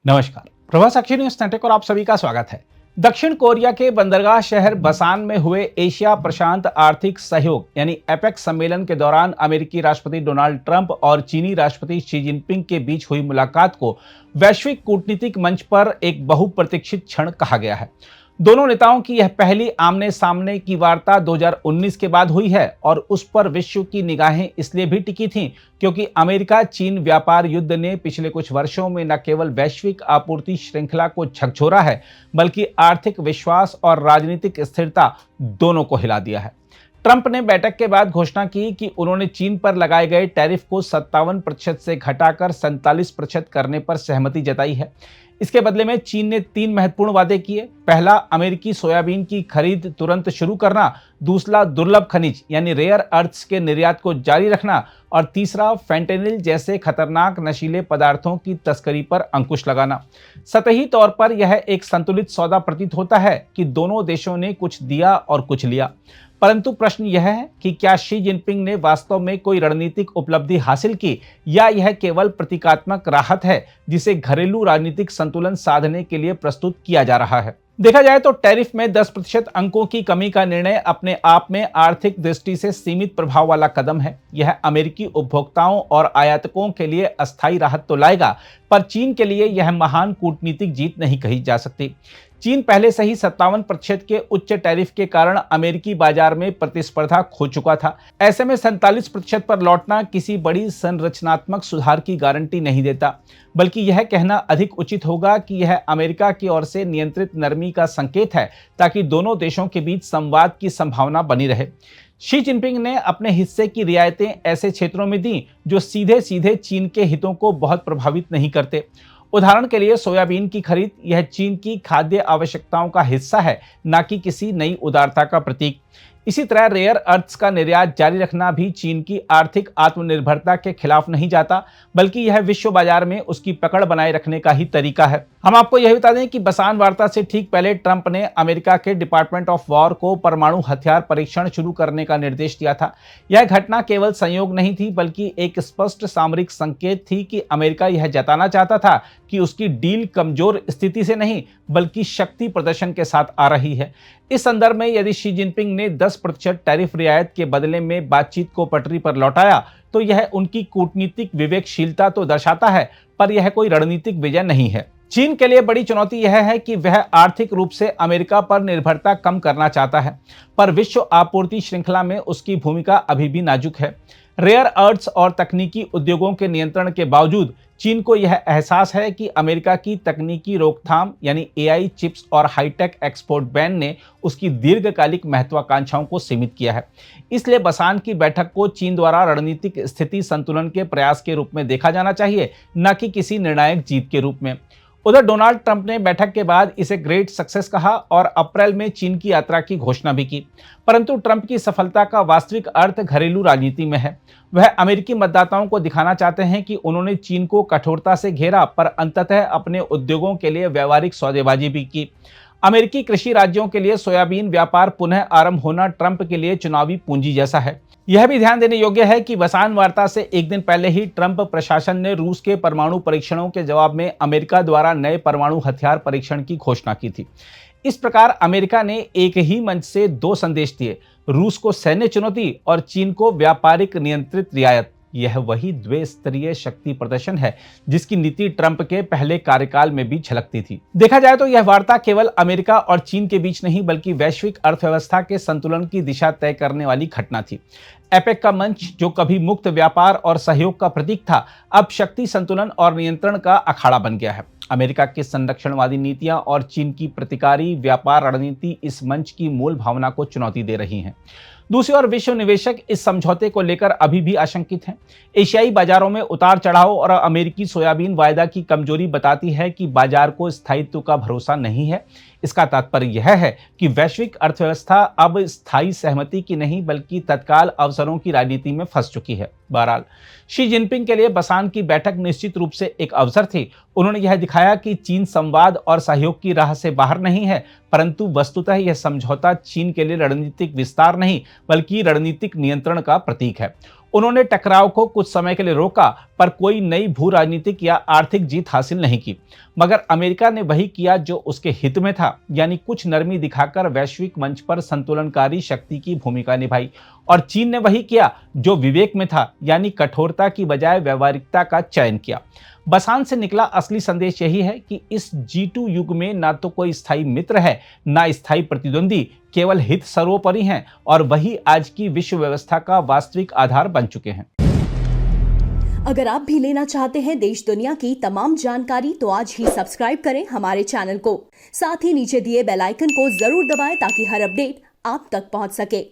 नमस्कार। प्रभा साक्षी news network और आप सभी का स्वागत है। दक्षिण कोरिया के बंदरगाह शहर बसान में हुए एशिया प्रशांत आर्थिक सहयोग यानी एपेक सम्मेलन के दौरान अमेरिकी राष्ट्रपति डोनाल्ड ट्रंप और चीनी राष्ट्रपति शी जिनपिंग के बीच हुई मुलाकात को वैश्विक कूटनीतिक मंच पर एक बहुप्रतीक्षित क्षण कहा गया है। दोनों नेताओं की यह पहली आमने सामने की वार्ता 2019 के बाद हुई है और उस पर विश्व की निगाहें इसलिए भी टिकी थीं क्योंकि अमेरिका चीन व्यापार युद्ध ने पिछले कुछ वर्षों में न केवल वैश्विक आपूर्ति श्रृंखला को झकझोरा है बल्कि आर्थिक विश्वास और राजनीतिक स्थिरता दोनों को हिला दिया है। ट्रंप ने बैठक के बाद घोषणा की कि उन्होंने चीन पर लगाए गए टैरिफ को 57% से घटाकर 47% करने पर सहमति जताई है। इसके बदले में चीन ने 3 महत्वपूर्ण वादे किए। पहला, अमेरिकी सोयाबीन की खरीद तुरंत शुरू करना। दूसरा, दुर्लभ खनिज यानी रेयर अर्थ्स के निर्यात को जारी रखना। और तीसरा, फेंटेनिल जैसे खतरनाक नशीले पदार्थों की तस्करी पर अंकुश लगाना। सतही तौर पर यह एक संतुलित सौदा प्रतीत होता है कि दोनों देशों ने कुछ दिया और कुछ लिया। परंतु प्रश्न यह है कि क्या शी जिनपिंग ने वास्तव में कोई रणनीतिक उपलब्धि हासिल की या यह केवल प्रतीकात्मक राहत है जिसे घरेलू राजनीतिक संतुलन साधने के लिए प्रस्तुत किया जा रहा है। देखा जाए तो टैरिफ में 10% अंकों की कमी का निर्णय अपने आप में आर्थिक दृष्टि से सीमित प्रभाव वाला कदम है। यह अमेरिकी उपभोक्ताओं और आयातकों के लिए अस्थायी राहत तो लाएगा, पर चीन के लिए यह महान कूटनीतिक जीत नहीं कही जा सकती। चीन पहले से ही 57% के उच्च टैरिफ के कारण अमेरिकी बाजार में प्रतिस्पर्धा खो चुका था। ऐसे में 47% पर लौटना किसी बड़ी संरचनात्मक सुधार की गारंटी नहीं देता, बल्कि यह कहना अधिक उचित होगा कि यह अमेरिका की ओर से नियंत्रित नरमी का संकेत है ताकि दोनों देशों के बीच संवाद की संभावना बनी रहे। शी जिनपिंग ने अपने हिस्से की रियायतें ऐसे क्षेत्रों में दी जो सीधे सीधे चीन के हितों को बहुत प्रभावित नहीं करते। उदाहरण के लिए सोयाबीन की खरीद, यह चीन की खाद्य आवश्यकताओं का हिस्सा है, न कि किसी नई उदारता का प्रतीक। इसी तरह रेयर अर्थ्स का निर्यात जारी रखना भी चीन की आर्थिक आत्मनिर्भरता के खिलाफ नहीं जाता, बल्कि यह विश्व बाजार में उसकी पकड़ बनाए रखने का ही तरीका है। हम आपको यह बता दें कि बसान वार्ता से ठीक पहले ट्रंप ने अमेरिका के डिपार्टमेंट ऑफ वॉर को परमाणु हथियार परीक्षण शुरू करने का निर्देश दिया था। यह घटना केवल संयोग नहीं थी बल्कि एक स्पष्ट सामरिक संकेत थी कि अमेरिका यह जताना चाहता था कि उसकी डील कमजोर स्थिति से नहीं बल्कि शक्ति प्रदर्शन के साथ आ रही है। इस संदर्भ में यदि शी जिनपिंग ने 10% टैरिफ रियायत के बदले में बातचीत को पटरी पर लौटाया तो यह उनकी कूटनीतिक विवेकशीलता तो दर्शाता है, पर यह कोई रणनीतिक विजय नहीं है। चीन के लिए बड़ी चुनौती यह है कि वह आर्थिक रूप से अमेरिका पर निर्भरता कम करना चाहता है, पर विश्व आपूर्ति श्रृंखला में उसकी भूमिका अभी भी नाजुक है। रेयर अर्थ्स और तकनीकी उद्योगों के नियंत्रण के बावजूद चीन को यह एहसास है कि अमेरिका की तकनीकी रोकथाम यानी एआई चिप्स और हाईटेक एक्सपोर्ट बैन ने उसकी दीर्घकालिक महत्वाकांक्षाओं को सीमित किया है। इसलिए बसान की बैठक को चीन द्वारा रणनीतिक स्थिति संतुलन के प्रयास के रूप में देखा जाना चाहिए, न कि किसी निर्णायक जीत के रूप में। उधर डोनाल्ड ट्रंप ने बैठक के बाद इसे ग्रेट सक्सेस कहा और अप्रैल में चीन की यात्रा की घोषणा भी की। परंतु ट्रंप की सफलता का वास्तविक अर्थ घरेलू राजनीति में है। वह अमेरिकी मतदाताओं को दिखाना चाहते हैं कि उन्होंने चीन को कठोरता से घेरा, पर अंततः अपने उद्योगों के लिए व्यावहारिक सौदेबाजी भी की। अमेरिकी कृषि राज्यों के लिए सोयाबीन व्यापार पुनः आरंभ होना ट्रंप के लिए चुनावी पूंजी जैसा है। यह भी ध्यान देने योग्य है कि बसान वार्ता से एक दिन पहले ही ट्रंप प्रशासन ने रूस के परमाणु परीक्षणों के जवाब में अमेरिका द्वारा नए परमाणु हथियार परीक्षण की घोषणा की थी। इस प्रकार अमेरिका ने एक ही मंच से 2 संदेश दिए, रूस को सैन्य चुनौती और चीन को व्यापारिक नियंत्रित रियायत। यह वही द्विस्तरीय शक्ति प्रदर्शन है जिसकी नीति ट्रंप के पहले कार्यकाल में भी झलकती थी। देखा जाए तो यह वार्ता केवल अमेरिका और चीन के बीच नहीं बल्कि वैश्विक अर्थव्यवस्था के संतुलन की दिशा तय करने वाली घटना थी। एपेक का मंच, जो कभी मुक्त व्यापार और सहयोग का प्रतीक था, अब शक्ति संतुलन और नियंत्रण का अखाड़ा बन गया है। अमेरिका की संरक्षणवादी नीतियां और चीन की प्रतिकारी व्यापार रणनीति इस मंच की मूल भावना को चुनौती दे रही हैं। दूसरी ओर विश्व निवेशक इस समझौते को लेकर अभी भी आशंकित हैं। एशियाई बाजारों में उतार चढ़ाव और अमेरिकी सोयाबीन वायदा की कमजोरी बताती है कि बाजार को स्थायित्व का भरोसा नहीं है। इसका तात्पर्य यह है कि वैश्विक अर्थव्यवस्था अब स्थायी सहमति की नहीं बल्कि तत्काल अवसरों की राजनीति में फंस चुकी है। बहरहाल शी जिनपिंग के लिए बसान की बैठक निश्चित रूप से एक अवसर थी। उन्होंने यह दिखाया कि चीन संवाद और सहयोग की राह से बाहर नहीं है, परंतु वस्तुतः यह समझौता चीन के लिए रणनीतिक विस्तार नहीं बल्कि रणनीतिक नियंत्रण का प्रतीक है। उन्होंने टकराव को कुछ समय के लिए रोका, पर कोई नई भू राजनीतिक या आर्थिक जीत हासिल नहीं की। मगर अमेरिका ने वही किया जो उसके हित में था, यानी कुछ नरमी दिखाकर वैश्विक मंच पर संतुलनकारी शक्ति की भूमिका निभाई। और चीन ने वही किया जो विवेक में था, यानी कठोरता की बजाय व्यवहारिकता का चयन किया। बसान से निकला असली संदेश यही है कि इस G2 युग में ना तो कोई स्थायी मित्र है, ना स्थायी प्रतिद्वंदी, केवल हित सर्वोपरि हैं, और वही आज की विश्व व्यवस्था का वास्तविक आधार बन चुके हैं। अगर आप भी लेना चाहते हैं देश दुनिया की तमाम जानकारी, तो आज ही सब्सक्राइब करें हमारे चैनल को। साथ ही नीचे दिए बेल आइकन को जरूर दबाएं ताकि हर अपडेट आप तक पहुंच सके।